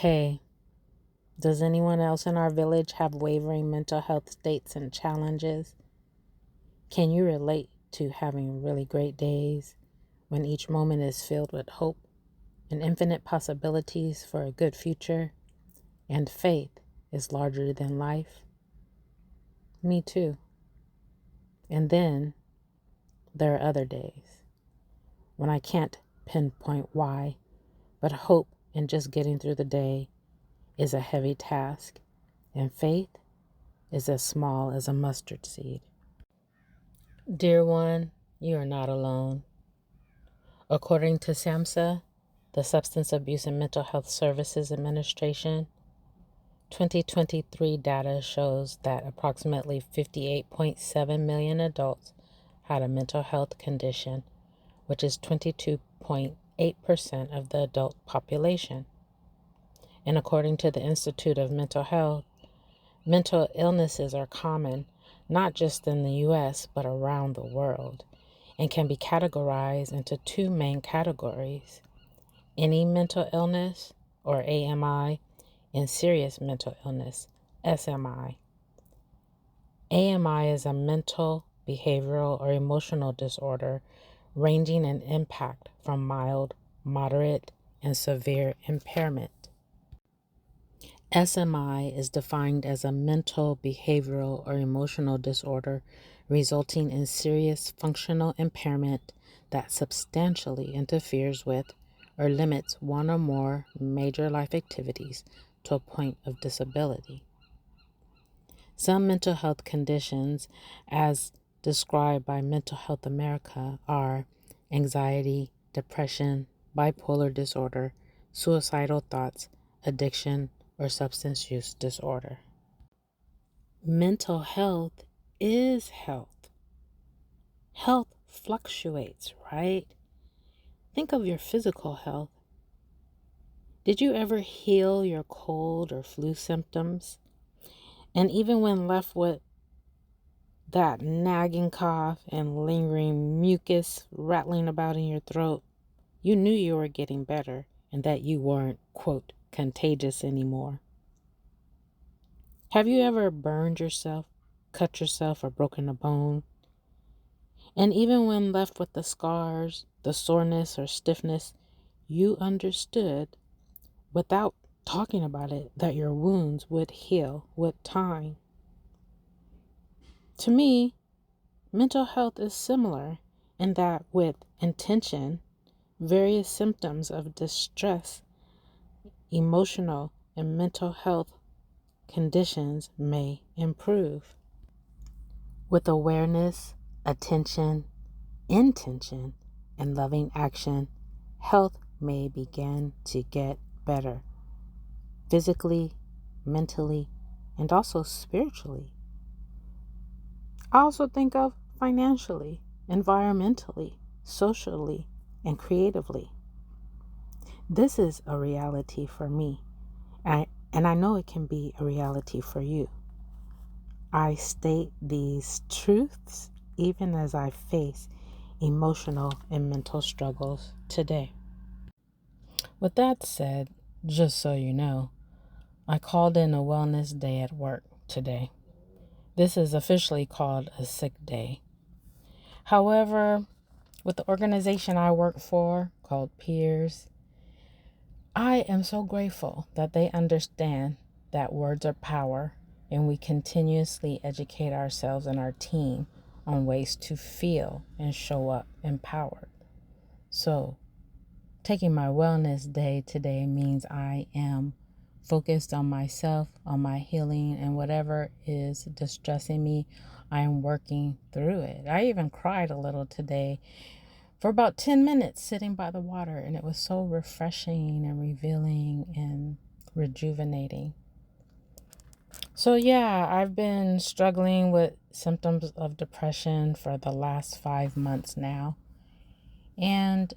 Hey, does anyone else in our village have wavering mental health states and challenges? Can you relate to having really great days when each moment is filled with hope and infinite possibilities for a good future and faith is larger than life? Me too. And then there are other days when I can't pinpoint why, but hope in just getting through the day is a heavy task and faith is as small as a mustard seed. Dear one, you are not alone. According to SAMHSA, the Substance Abuse and Mental Health Services Administration, 2023 data shows that approximately 58.7 million adults had a mental health condition, which is 22.8% of the adult population. And according to the Institute of Mental Health, mental illnesses are common not just in the U.S., but around the world, and can be categorized into two main categories: any mental illness, or AMI, and serious mental illness, SMI. AMI is a mental, behavioral, or emotional disorder ranging in impact from mild, moderate, and severe impairment. SMI is defined as a mental, behavioral, or emotional disorder resulting in serious functional impairment that substantially interferes with or limits one or more major life activities to a point of disability. Some mental health conditions, as described by Mental Health America, are anxiety, depression, bipolar disorder, suicidal thoughts, addiction, or substance use disorder. Mental health is health. Health fluctuates, right? Think of your physical health. Did you ever heal your cold or flu symptoms? And even when left with that nagging cough and lingering mucus rattling about in your throat, you knew you were getting better and that you weren't, quote, contagious anymore. Have you ever burned yourself, cut yourself, or broken a bone? And even when left with the scars, the soreness, or stiffness, you understood, without talking about it, that your wounds would heal with time. To me, mental health is similar in that with intention, various symptoms of distress, emotional, and mental health conditions may improve. With awareness, attention, intention, and loving action, health may begin to get better physically, mentally, and also spiritually. I also think of financially, environmentally, socially, and creatively. This is a reality for me, and I know it can be a reality for you. I state these truths even as I face emotional and mental struggles today. With that said, just so you know, I called in a wellness day at work today. This is officially called a sick day. However, with the organization I work for, called Peers, I am so grateful that they understand that words are power, and we continuously educate ourselves and our team on ways to feel and show up empowered. So, taking my wellness day today means I am focused on myself, on my healing, and whatever is distressing me, I am working through it. I even cried a little today for about 10 minutes sitting by the water, and it was so refreshing and revealing and rejuvenating. So yeah, I've been struggling with symptoms of depression for the last 5 months now. And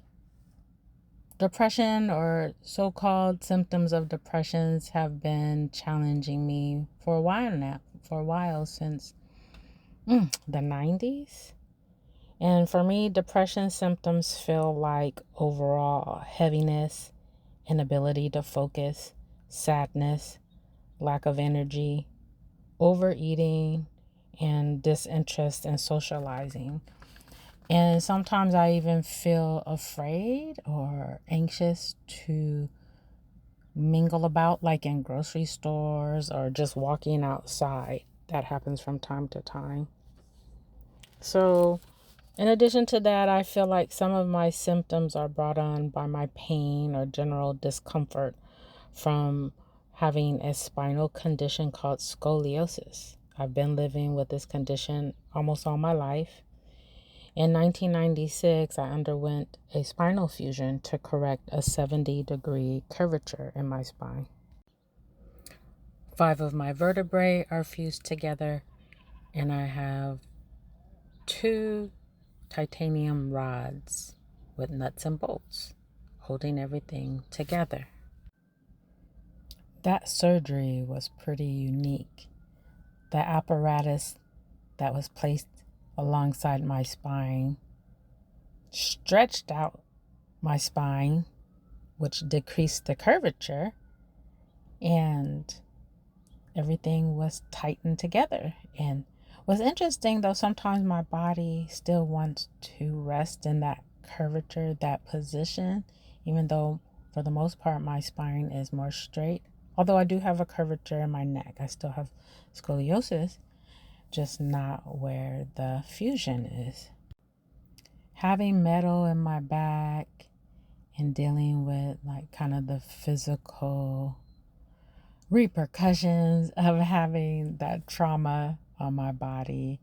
depression, or so-called symptoms of depressions, have been challenging me for a while now, since the 90s. And for me, depression symptoms feel like overall heaviness, inability to focus, sadness, lack of energy, overeating, and disinterest in socializing. And sometimes I even feel afraid or anxious to mingle about, like in grocery stores or just walking outside. That happens from time to time. So, in addition to that, I feel like some of my symptoms are brought on by my pain or general discomfort from having a spinal condition called scoliosis. I've been living with this condition almost all my life. In 1996, I underwent a spinal fusion to correct a 70-degree curvature in my spine. 5 of my vertebrae are fused together, and I have 2 titanium rods with nuts and bolts holding everything together. That surgery was pretty unique. The apparatus that was placed alongside my spine stretched out my spine, which decreased the curvature, and everything was tightened together. And what's interesting, though, sometimes my body still wants to rest in that curvature, that position, even though for the most part my spine is more straight. Although I do have a curvature in my neck, I still have scoliosis, just not where the fusion is. Having metal in my back and dealing with like kind of the physical repercussions of having that trauma on my body,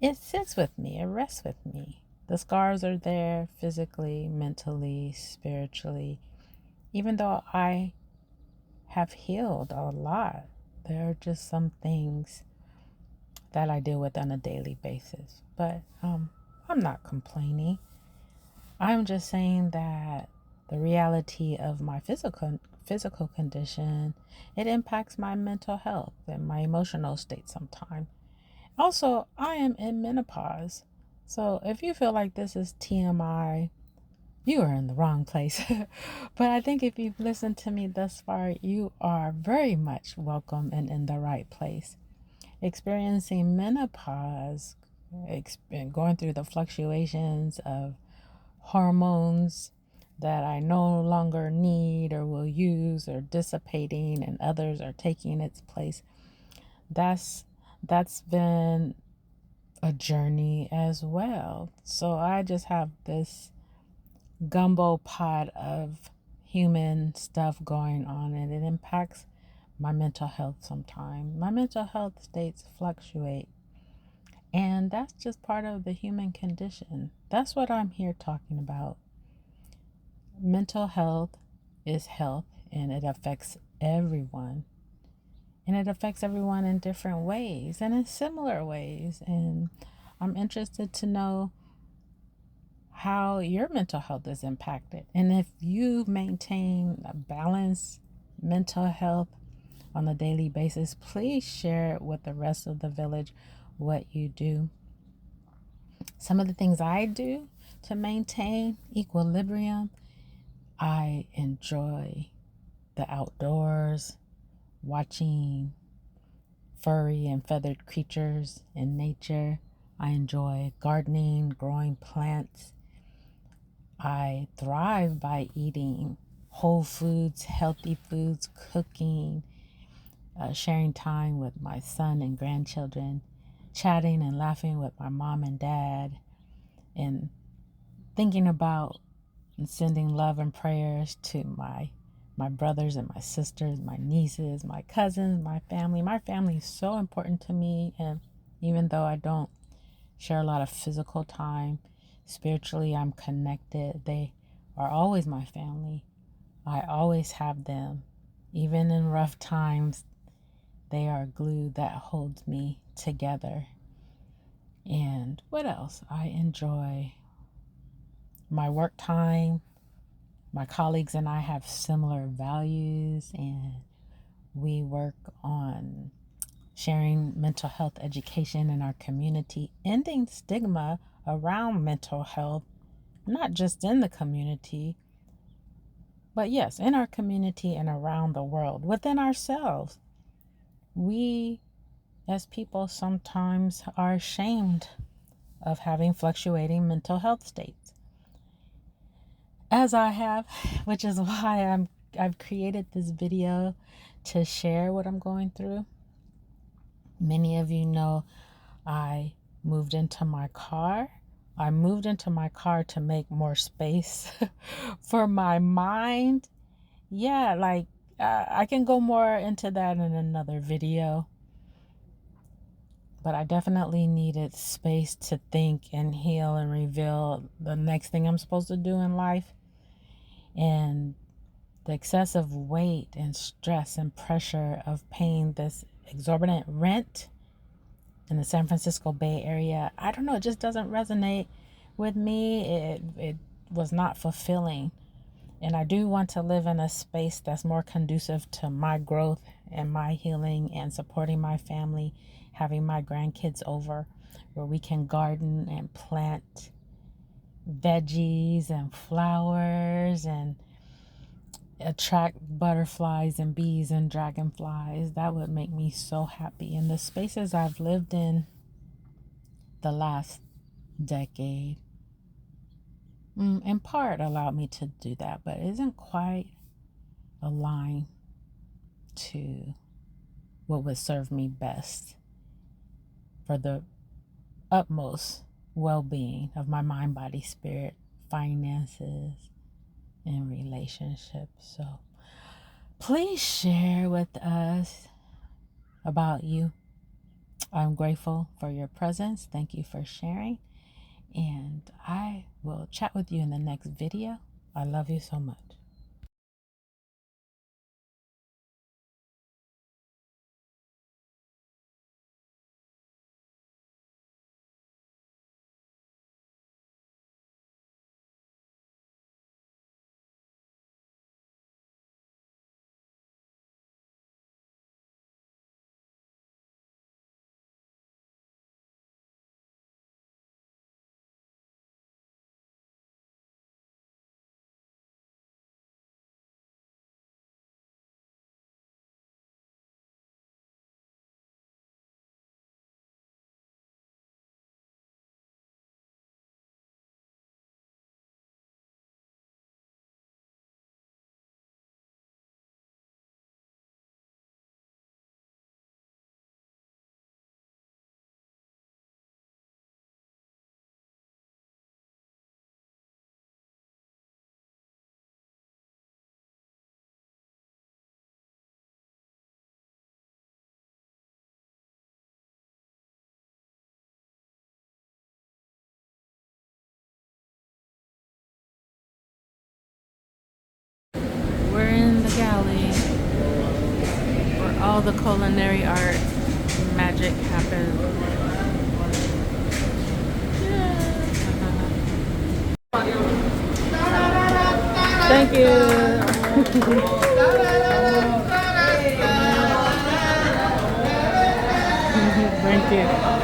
it sits with me, it rests with me. The scars are there physically, mentally, spiritually. Even though I have healed a lot, there are just some things that I deal with on a daily basis. But I'm not complaining. I'm just saying that the reality of my physical condition, it impacts my mental health and my emotional state sometimes. Also, I am in menopause. So if you feel like this is TMI, you are in the wrong place. But I think if you've listened to me thus far, you are very much welcome and in the right place. Experiencing menopause, going through the fluctuations of hormones that I no longer need or will use, or dissipating and others are taking its place. That's been a journey as well. So I just have this gumbo pot of human stuff going on, and it impacts my mental health sometimes. My mental health states fluctuate, and that's just part of the human condition. That's what I'm here talking about. Mental health is health, and it affects everyone. And it affects everyone in different ways and in similar ways. And I'm interested to know how your mental health is impacted. And if you maintain a balanced mental health on a daily basis, please share it with the rest of the village what you do. Some of the things I do to maintain equilibrium: I enjoy the outdoors, watching furry and feathered creatures in nature. I enjoy gardening, growing plants. I thrive by eating whole foods, healthy foods, cooking, sharing time with my son and grandchildren, chatting and laughing with my mom and dad, and thinking about and sending love and prayers to my brothers and my sisters, my nieces, my cousins, my family. My family is so important to me, and even though I don't share a lot of physical time, spiritually I'm connected. They are always my family. I always have them. Even in rough times, they are glue that holds me together. And what else? I enjoy my work time. My colleagues and I have similar values, and we work on sharing mental health education in our community, ending stigma around mental health, not just in the community, But yes, in our community and around the world, within ourselves, we as people sometimes are ashamed of having fluctuating mental health states. As I have, which is why I've created this video to share what I'm going through. Many of you know I moved into my car. I moved into my car to make more space for my mind. Yeah, like I can go more into that in another video. But I definitely needed space to think and heal and reveal the next thing I'm supposed to do in life. And the excessive weight and stress and pressure of paying this exorbitant rent in the San Francisco Bay Area, I don't know, it just doesn't resonate with me. It was not fulfilling. And I do want to live in a space that's more conducive to my growth and my healing and supporting my family, having my grandkids over where we can garden and plant veggies and flowers and attract butterflies and bees and dragonflies. That would make me so happy. And the spaces I've lived in the last decade, in part allowed me to do that, but it isn't quite aligned to what would serve me best for the utmost well-being of my mind, body, spirit, finances, and relationships. So please share with us about you. I'm grateful for your presence. Thank you for sharing. And I will chat with you in the next video. I love you so much. We're in the galley where all the culinary art magic happens. Thank you. Thank you.